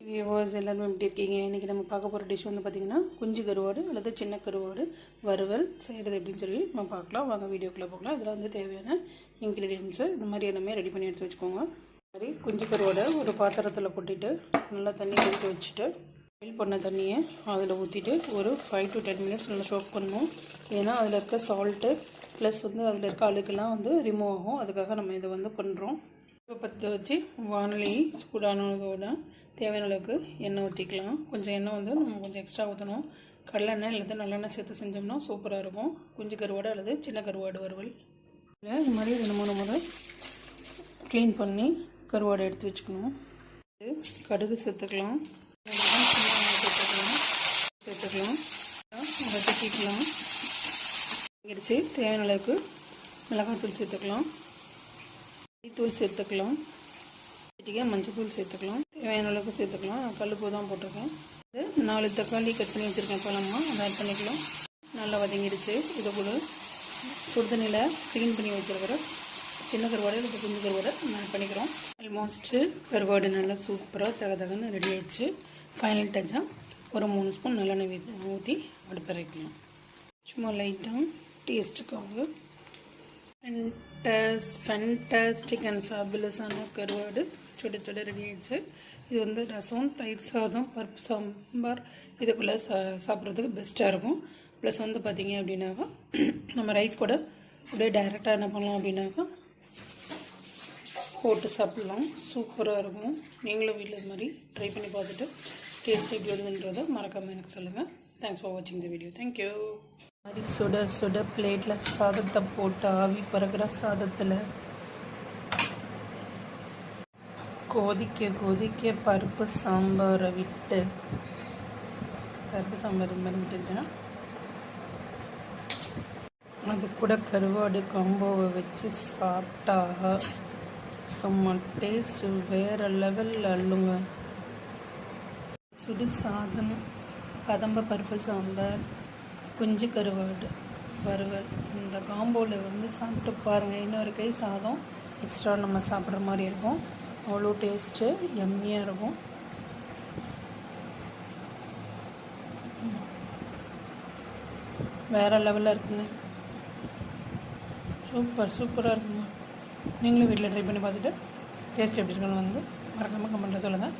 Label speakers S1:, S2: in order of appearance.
S1: Viewers எல்லாரும் எப்படி இருக்கீங்க? இன்றைக்கி நம்ம பார்க்க போகிற டிஷ் வந்து பார்த்திங்கன்னா குஞ்சு கருவாடு அல்லது சின்ன கருவாடு வறுவல் செய்கிறது எப்படின்னு சொல்லி நம்ம பார்க்கலாம். வாங்க வீடியோக்குள்ளே போகலாம். இதில் வந்து தேவையான இன்க்ரீடியன்ஸு இந்த மாதிரி எல்லாமே ரெடி பண்ணி எடுத்து வச்சுக்கோங்க. இந்த மாதிரி குஞ்சு கருவாடை ஒரு பாத்திரத்தில் கொட்டிட்டு நல்லா தண்ணி கொதிக்க வச்சுட்டு பாயில் பண்ண தண்ணியை அதில் ஊற்றிட்டு ஒரு 5 to 10 minutes நல்லா சோக் பண்ணணும். ஏன்னா அதில் இருக்க சால்ட்டு ப்ளஸ் வந்து அதில் இருக்க அழுக்கெல்லாம் வந்து ரிமூவ் ஆகும். அதுக்காக நம்ம இதை வந்து பண்ணுறோம். இப்போ பற்ற வச்சு வானொலி சூடானதோட தேவையான அளவுக்கு எண்ணெய் ஊற்றிக்கலாம். கொஞ்சம் எண்ணெய் வந்து நம்ம கொஞ்சம் எக்ஸ்ட்ரா ஊற்றணும். கடலெண்ணெய் அல்லது நல்லெண்ணெய் சேர்த்து செஞ்சோம்னா சூப்பராக இருக்கும் குஞ்சு கருவாடு அல்லது சின்ன கருவாடு வறுவல். இந்த மாதிரி 2-3 முறை க்ளீன் பண்ணி கருவாடை எடுத்து வச்சுக்கணும். கடுகு சேர்த்துக்கலாம், வதக்கிக்கலாம். இடிச்சு தேவையான அளவுக்கு மிளகாத்தூள் சேர்த்துக்கலாம், தூள் சேர்த்துக்கலாம், மஞ்சள் தூள் சேர்த்துக்கலாம், தேவையான அளவுக்கு சேர்த்துக்கலாம். கல்லுப்பு தான் போட்டிருக்கேன். 4 தக்காளி கட் பண்ணி வச்சுருக்கேன் பழமாக, அதை ஆட் பண்ணிக்கலாம். நல்லா வதங்கிடுச்சு. இதை கூட சுடுதண்ணியில் க்ளீன் பண்ணி வச்சுருக்கிற சின்ன கருவாடு இல்லை குஞ்சு கருவாடை நம்ம ஆட் பண்ணிக்கிறோம். ஆல்மோஸ்ட்டு கருவாடு நல்லா சூப்பராக தகன்னு ரெடி ஆகிடுச்சு. ஃபைனல் டச்சாக ஒரு 3 ஸ்பூன் நல்லெண்ணெய் ஊற்றி அடுப்பை வைக்கலாம். சும்மா லைட்டாக டேஸ்ட்டுக்காக ஃபேண்டாஸ்டிக் அண்ட் ஃபேபுலஸான கருவாடு சுட சுட ரெடி ஆகிடுச்சு. இது வந்து ரசம், தயிர் சாதம், பருப்பு சாம்பார் இதுக்குள்ளே சாப்பிட்றதுக்கு பெஸ்ட்டாக இருக்கும். ப்ளஸ் வந்து பார்த்திங்க அப்படின்னாக்கா நம்ம ரைஸ் கூட அப்படியே டைரெக்டாக என்ன பண்ணலாம் அப்படின்னாக்கா போட்டு சாப்பிட்லாம். சூப்பராக இருக்கும். நீங்களும் வீட்டில் இது மாதிரி ட்ரை பண்ணி பார்த்துட்டு டேஸ்ட் எப்படி வருதுன்றதை மறக்காமல் எனக்கு சொல்லுங்கள். தேங்க்ஸ் ஃபார் வாட்சிங் த வீடியோ. தேங்க்யூ. மாதிரி சுட சுட பிளேட்டில் சாதத்தை போட்டு ஆவி பறக்கிற சாதத்தில் கொதிக்க கொதிக்க பருப்பு சாம்பாரை விட்டு பருப்பு சாம்பார் இது மாதிரி விட்டுட்டேன். அது கூட கருவாடு காம்போவை வச்சு சாப்பிட்டா சும்மா டேஸ்ட்டு வேறு லெவலில் அள்ளுங்க. சுடு சாதம், கதம்ப பருப்பு சாம்பார், குஞ்சு கருவாடு வறுவல், இந்த காம்போவில் வந்து சாப்பிட்டு பாருங்கள். இன்னொரு கை சாதம் எக்ஸ்ட்ரா நம்ம சாப்பிட்ற மாதிரி இருக்கும். அவ்வளோ டேஸ்ட்டு எம்மியாக இருக்கும். வேறு லெவலில் இருக்குங்க. சூப்பராக இருக்குங்க. நீங்களும் வீட்டில் ட்ரை பண்ணி பார்த்துட்டு டேஸ்ட் எப்படி இருக்குன்னு வந்து மறக்காமல் கமெண்ட்டில் சொல்லுங்கள்.